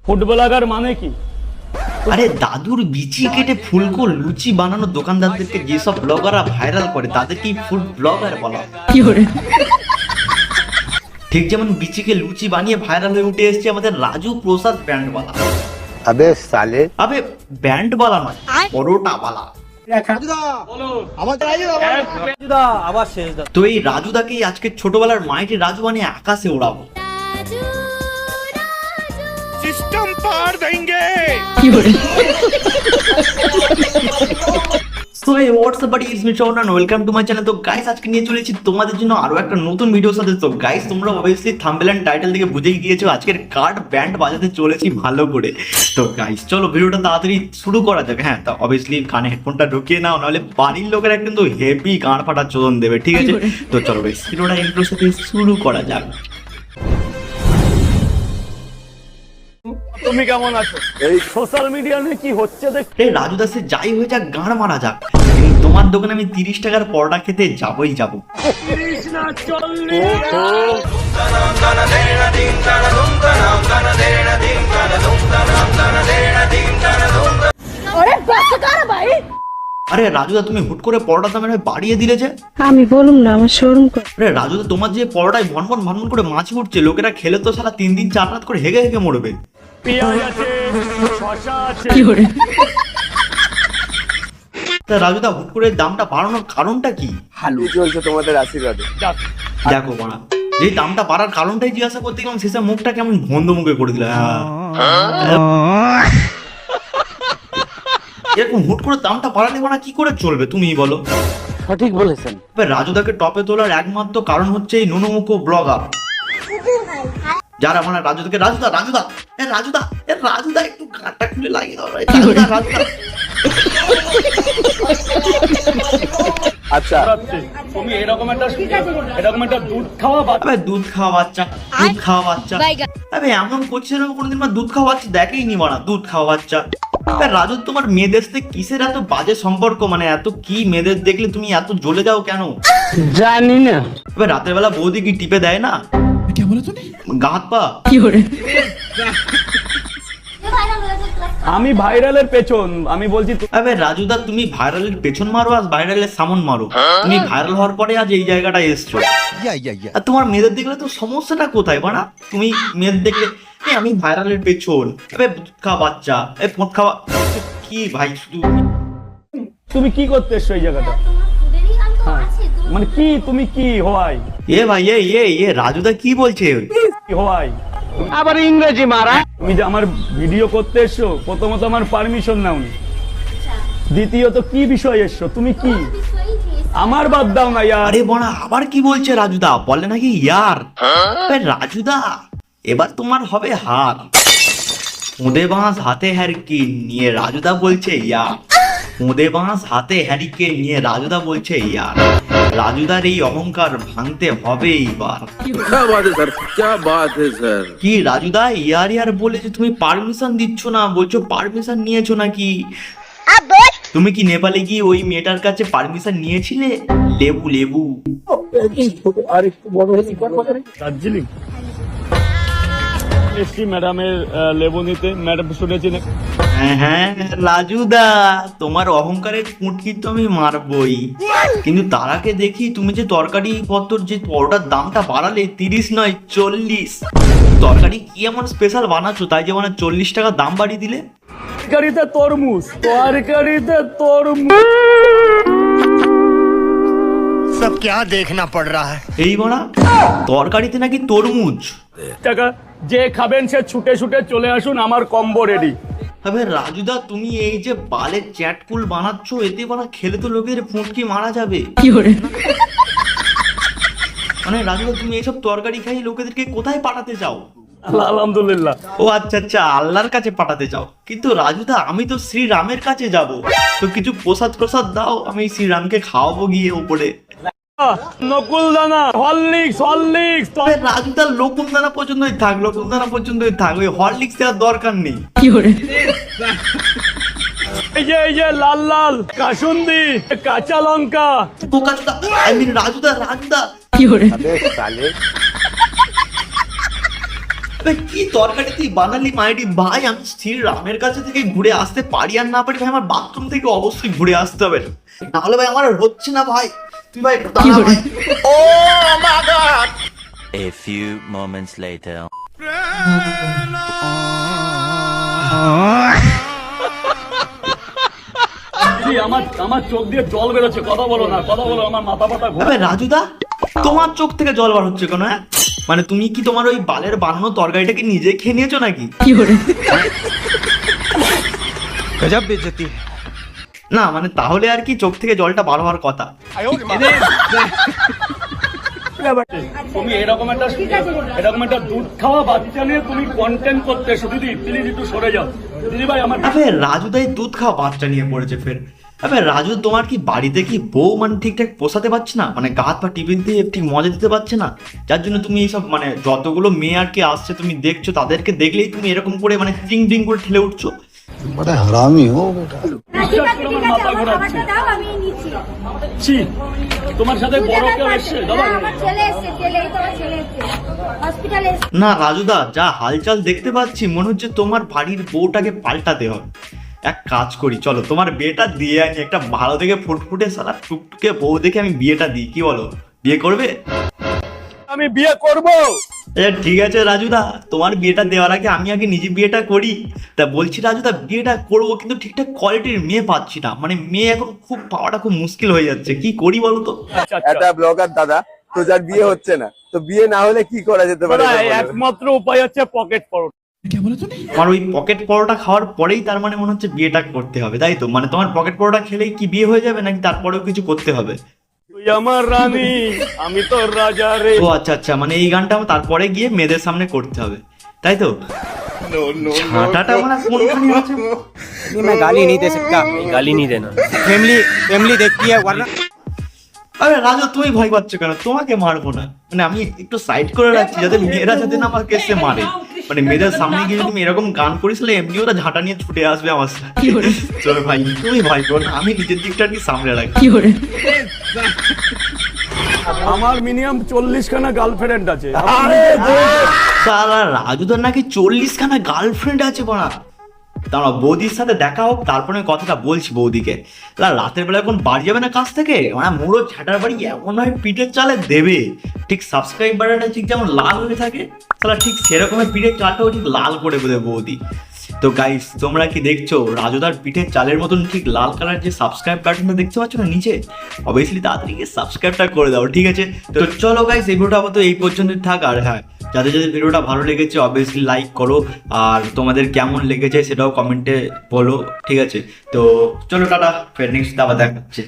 Food blogger মানে কি? আরে দাদুর বিচি কেটে ফুলকো লুচি বানানো দোকানদারদেরকে যেসব ব্লগাররা ভাইরাল করে তাদেরকেই ফুড ব্লগার বলা হয়। ঠিক যেমন বিচিকে লুচি বানিয়ে ভাইরাল হয়ে উঠে এসেছে আমাদের রাজু প্রসাদ ব্যান্ডওয়ালা। अबे साले আবে ব্যান্ডওয়ালা নয়, পরোটাওয়ালা। তো এই রাজুদাকেই আজকে ছোটবেলার মাইটি রাজু বানিয়ে আকাশে ওড়াবো। सिस्टम पार देंगे। So hey, what's up buddy, it's me Shaun and welcome to my channel। তো গাইস আজকে নিয়ে চলেছি তোমাদের জন্য আরো একটা নতুন ভিডিওর সাথে। তো গাইস তোমরা অবভিয়াসলি থাম্বনেল এন্ড টাইটেল থেকে বুঝেই গিয়েছো আজকের কার্ড ব্যান্ড বাজাতে চলেছি ভালো করে। তো গাইস চলো ভিডিওটা তাড়াতাড়ি শুরু করা যাক। হ্যাঁ, তো অবভিয়াসলি কানে হেডফোনটা ঢুকিয়ে নাও, নাহলে বাড়ির লোকেরা কিন্তু হেভি গান ফাটা চোদন দেবে, ঠিক আছে? তো চলো গাইস ভিডিওটা ইন্ট্রোর সাথে শুরু করা যাক। তুমি কেমন আছো? এই সোশ্যাল মিডিয়া নিয়ে কি হচ্ছে দেখ। এই রাজু দাসের যাই হয়ে যাক গান মারা যাক, কিন্তু তোমার দোকানে আমি 30 টাকার পরোটা খেতে যাবই যাব। আরে রাজুদা তুমি হুট করে পরোটা দামের বাড়িয়ে দিলে যে? আমি বলুম না, আমার শোরুম করে। আরে রাজুদা তোমার যে পরোটায় ভনভন ভনভন করে মাছি উঠছে, লোকেরা খেলে তো সারা 3 দিন 4 রাত করে হেগে হেগে মরবে। পেঁয়াজ আছে, শসা আছে। তা রাজুদা হুট করে দামটা বাড়ানোর কারণটা কি? হালু চলছে তোমাদের আশীর্বাদে। দেখো বাড়া, যে দামটা বাড়ার কারণটাই জিজ্ঞাসা করতে গেলাম, শেষে মুখটা কেমন বন্ধ মুখে করে দিলে। এরকম হুট করে দামটা বাড়ালে মানে কি করে চলবে তুমিই বলো? সঠিক বলেছেন। রাজুদাকে টপে তোলার একমাত্র কারণ হচ্ছে এই নুনুমুখো ব্লগার, যারা মানে রাজুদাকে রাজুদা রাজুদা এ রাজুদা এ রাজুদা একটু গাঁটটা খুলে লাগিয়ে দাও রাজুদা রাজুদা। আচ্ছা তুমি এরকম একটা দুধ খাওয়া আবে দুধ খাওয়া বাচ্চা, দুধ খাওয়া বাচ্চা। আবে এমন করছে না কোনোদিন মা দুধ খাওয়া বাচ্চা দেখেই নি মানা, দুধ খাওয়া বাচ্চা। রাজু তোমার মেয়েদের সাথে কিসের এত বাজে সম্পর্ক? মানে এত কি মেয়েদের দেখলে তুমি এত জ্বলে যাও কেন? জানি না। এবার রাতের বেলা বৌদি কি টিপে দেয় না গা হাত পা? আমি ভাইরালের পেছন, আমি বলছি আবে রাজুদা তুমি ভাইরালের পেছন মারো আর ভাইরালের সামন মারো। তুমি ভাইরাল হওয়ার পরে আজ এই জায়গাটায় এসছো। আর তোমার মেয়েদের দেখলে তো সমস্যাটা কোথায় বানা? তুমি মেয়েদের দেখলে আমি ভাইরালের পেছন, আবে দুধ খাওয়া বাচ্চা, মদ খাওয়া কি ভাই শুধু। তুমি কি করতে এসছো এই জায়গাটা? মানে কি তুমি কি হওয়াই? এ ভাই এ রাজুদা কি বলছে? কি হওয়াই? আবার ইংরেজি মারা। তুমি যে আমার ভিডিও করতে এসছো, প্রথমত আমার পারমিশন নাওনি, দ্বিতীয়ত কি বিষয় এসছো তুমি? কি আমার বাদ দাও না ইয়ার। আরে বড়া আবার কি বলছে রাজুদা? বলে নাকি ইয়ার। রাজুদা এবার তোমার হবে হার। ওদে বাঁশ হাতে হ্যারিকেন নিয়ে রাজুদা বলছে ইয়ার। ওদে বাঁশ হাতে হ্যারিকেন নিয়ে রাজুদা বলছে ইয়ার। রাজুদার এই অহংকার ভাঙতে হবে এইবার। क्या बात है सर, क्या बात है सर। কি রাজুদা ইয়ার ইয়ার বলেছে, তুমি পারমিশন দিচ্ছ না, বলছো পারমিশন নিয়েছো নাকি? তুমি কি নেপালে গিয়ে ওই মেয়েটার কাছে পারমিশন নিয়েছিলে? লেবু লেবু দার্জিলিং এসছি ম্যাডামের লেবু নিতে। ম্যাডাম শুনেছি না? হ্যাঁ রাজুদা তোমার অহংকারের কুটকি তো আমি মারবই, কিন্তু তার আগে দেখি তুমি যে তরকারি পত্র যে পরোটার দামটা বাড়ালে 30 নয় 40। তরকারি কি এমন স্পেশাল বানাচ্ছো তাই যে মানে 40 টাকা দাম বাড়িয়ে দিলে? তরকারিতে তরমুজ, তরকারিতে তরমুজ। सब क्या देखना पड़ रहा है। এই বড়া তরকারিতে নাকি তরমুজ? টাকা যে খাবেন সে ছুটে ছুটে চলে আসুন, আমার কম্বো রেডি। তবে রাজুদা তুমি এই যে বালের চ্যাটকুল বানাচ্ছো, এতে বানা খেলে তো লোকের ফুটকি মারা যাবে। মানে রাজুদা তুমি এইসব তরকারি খাই লোকেদেরকে কোথায় পাঠাতে চাও? আলহামদুলিল্লাহ। ও আচ্ছা আচ্ছা, আল্লাহর কাছে পাঠাতে চাও। কিন্তু রাজুদা আমি তো শ্রীরামের কাছে যাব, তো কিছু প্রসাদ প্রসাদ দাও, আমি শ্রীরামকে খাওয়াবো গিয়ে উপরে। নকুল দানা, হরলিক্স হরলিক্স। তবে রাজুদা লকুনদানা পর্যন্তই থাক, লকুনদানা পর্যন্তই থাক, ওই হরলিক্স দেওয়ার দরকার নেই। এই যে লাল লাল কাসুন্দি, কাঁচা লঙ্কা। বোকাচোদা, I mean রাজুদা রাজুদা। अबे साले ভাই কি তরকারি তুই বানালি মাইরি ভাই, আমি স্থির রামের কাছে থেকে ঘুরে আসতে পারি আর না পারি ভাই, আমার বাথরুম থেকে অবশ্যই ঘুরে আসতে হবে, নাহলে ভাই আমার আর হচ্ছে না ভাই, তুই ভাই দাঁড়া ভাই। A few moments later. দিদি, আমার চোখ দিয়ে জল বেরোচ্ছে, কথা বলো না, কথা বলো, আমার মাথা ফাটা আবে রাজুদা, তোমার চোখ থেকে জল বার হচ্ছে কেন? হ্যাঁ মানে তুমি কি তোমার ওই বালের বানানো তরকারিটাকে নিজে খেয়ে নিয়েছো নাকি? गजब बेइज्जती है। না মানে তাহলে আর কি চোখ থেকে জলটা বার হওয়ার কথা। তুমি এরকম একটা দুধ খাওয়া বাচ্চা নিয়ে তুমি কন্টেন্ট করতে এসো। দিদি প্লিজ একটু সরে যাও দিদি ভাই, আমার আবে রাজুদাই দুধ খাওয়া বাচ্চা নিয়ে পড়েছে ফের। আবে রাজু, তোমার কি বাড়িতে কি বউ মানে ঠিকঠাক পোষাতে পারছে না, মানে গা হাত পা টিফিন দিয়ে ঠিক মজা দিতে পারছে না, যার জন্য তুমি এইসব মানে যতগুলো মেয়ে আর কি আসছে তুমি দেখছো, তাদেরকে দেখলেই তুমি এরকম করে মানে ডিং ডিং করে ঠেলে উঠছো। बड़ा हरामी हो बेटा। মাথা ঘোরাচ্ছে। ছি, তোমার সাথে বড় কেউ এসছে দাদা? না রাজুদা, যা হালচাল দেখতে পাচ্ছি মনে হচ্ছে তোমার বাড়ির বউটাকে পাল্টাতে হবে। এক কাজ করি, চলো তোমার বিয়েটা দিয়ে আনি, একটা ভালো থেকে ফুটফুটে সালা টুকটুকে বউ দেখে আমি বিয়েটা দিই, কি বলো, বিয়ে করবে? আমি বিয়ে করব। ঠিক আছে রাজুদা, তোমার বিয়েটা দেওয়ার আগে আমি আগে নিজে বিয়েটা করি। তা বলছি রাজুদা, বিয়েটা করবো কিন্তু ঠিকঠাক কোয়ালিটির মেয়ে পাচ্ছি না, মানে মেয়ে এখন খুব পাওয়াটা খুব মুশকিল হয়ে যাচ্ছে, কি করি বলো তো? একটা ব্লগার দাদা, তো যার বিয়ে হচ্ছে না, তো বিয়ে না হলে কি করা যেতে পারে? একমাত্র উপায় হচ্ছে পকেট পরোটা। আমার ওই পকেট পরোটা খাওয়ার পরেই তার মানে মনে হচ্ছে বিয়েটা করতে হবে, তাই তো? মানে তোমার পকেট পরোটা খেলেই কি বিয়ে হয়ে যাবে নাকি তারপরেও কিছু করতে হবে? তুই আমার রানী, আমি তো রাজা রে। ও আচ্ছা আচ্ছা, মানে এই গানটা আমার তারপরে গিয়ে মেয়েদের সামনে করতে হবে, তাই তো? ছাঁটাটা মানে কোনখানে আছে? मैं गाली नहीं दे सकता, गाली नहीं देना। फैमिली देखती है वरना। আরে রাজু, তুমি ভয় পাচ্ছ কেন? তোমাকে মারবো না, মানে আমি একটু সাইড করে রাখছি যাতে মেয়েরা যাতে না আমাকে এসে মারে, মানে মেয়েদের সামনে গিয়ে তুমি এরকম গান করিস তাহলে এমনি ওরা ঝাঁটা নিয়ে ছুটে আসবে আমার সাথে। চলো ভাই, তুমি ভয় করো না, আমি নিজের দিকটা আর কি সামনে রাখি। আমার মিনিমাম 40খানা গার্লফ্রেন্ড আছে। সারা রাজুদার নাকি 40খানা গার্লফ্রেন্ড আছে বড়া। দাঁড়াও, বৌদির সাথে দেখা হোক, তারপরে আমি কথাটা বলছি বৌদিকে। রাতের বেলা এখন বাড়ি যাবে না কাছ থেকে, মানে মুড়ো ঝাঁটার বাড়ি এমন হয় পিঠের চালে দেবে, ঠিক সাবস্ক্রাইব বাটনটা ঠিক যেমন লাল হয়ে থাকে, তাহলে ঠিক সেরকমের পিঠের চালটাও ঠিক লাল করে দেবে বৌদি। তো গাইস, তোমরা কি দেখছো রাজুদার পিঠের চালের মতন ঠিক লাল কালার যে সাবস্ক্রাইব বাটনটা দেখতে পাচ্ছ না নিচে? অবভিয়াসলি তাড়াতাড়ি গিয়ে সাবস্ক্রাইবটা করে দাও, ঠিক আছে? তো চলো গাইস, এই ভিডিওটা আপাতত এই পর্যন্তই থাক। আর হ্যাঁ, যাদের যাদের ভিডিওটা ভালো লেগেছে অবভিয়াসলি লাইক করো, আর তোমাদের কেমন লেগেছে সেটাও কমেন্টে বলো, ঠিক আছে? তো চলো টাটা, ফের নেক্সট আবার দেখা হচ্ছে।